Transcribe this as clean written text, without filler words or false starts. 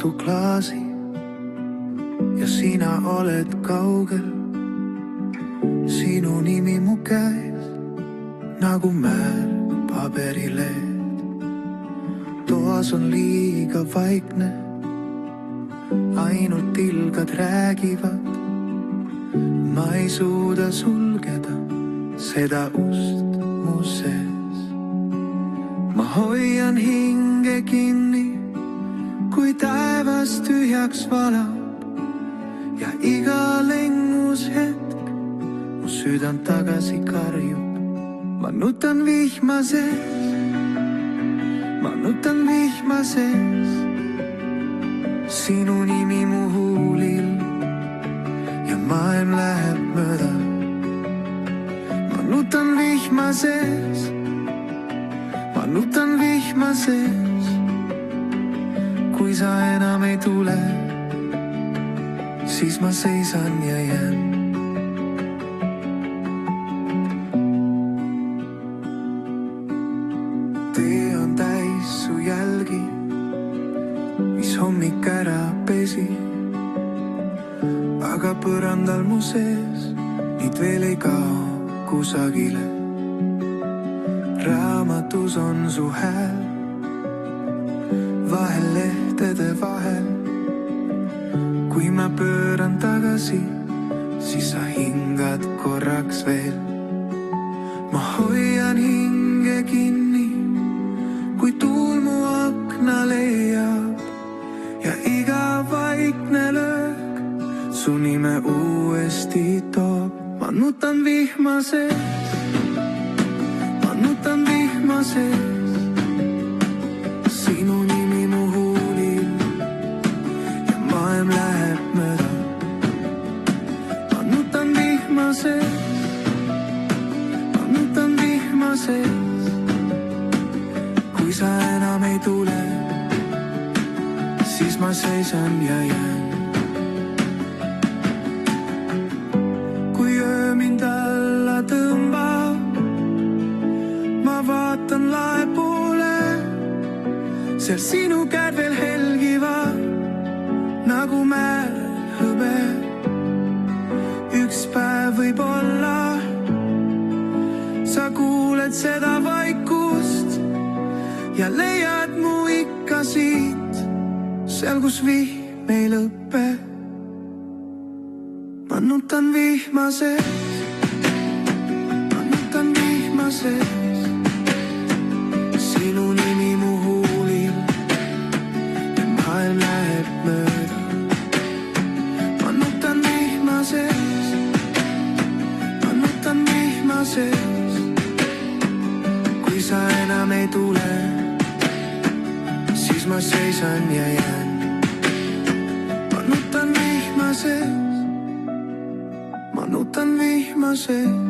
vastu klaasi ja sina oled kaugel. Sinu nimi mu käes nagu määr paberileed. Toas on liiga vaikne, ainult tilgad räägivad. Ma ei suuda sulgeda seda ust mu sees. Ma hoian hinge kinni, kui taevas tühjaks valab ja iga lengus hetk mu südant tagasi karjub. Ma nutan vihma sees, ma nutan vihma sees. Sinu nimi mu huulil ja maailm läheb mööda. Ma nutan vihma sees, ma nutan vihma sees. Kui sa enam ei tule, siis ma seisan ja jään. Tee on täis su jälgi, mis hommik ära pesi. Aga põrandal mu sees neid veel ei kao kusagile. Raamatus on su hääl vahel lehtede vahel. Kui ma pööran tagasi, siis sa hingad korraks veel. Ma hoian hinge kinni, kui tuul mu akna leiab ja iga vaikne löök su nime uuesti toob. Ma nutan vihma sees, ma nutan vihma sees. Sinu nimi mu huulil ja maailm läheb mööda. Ma nutan vihma sees, ma nutan vihma sees. Kui sa enam ei tule, siis ma seisan ja jään. Kui öö mind alla tõmbab, ma vaatan lae poole. Seal sinu käed veel helgivad nagu määr hõbe. Üks päev võib-olla sa kuuled seda vaikust ja leiad mu ikka siit, seal kus vihm ei lõppe. Ma nutan vihma sees, ma nutan vihma sees. Sinu nimi mu huulil ja maailm läheb mööda. Ma nutan vihma sees, ma nutan vihma sees. Kui sa enam ei tule, siis ma seisan ja jään. Ma nutan vihma sees, ma nutan vihma sees.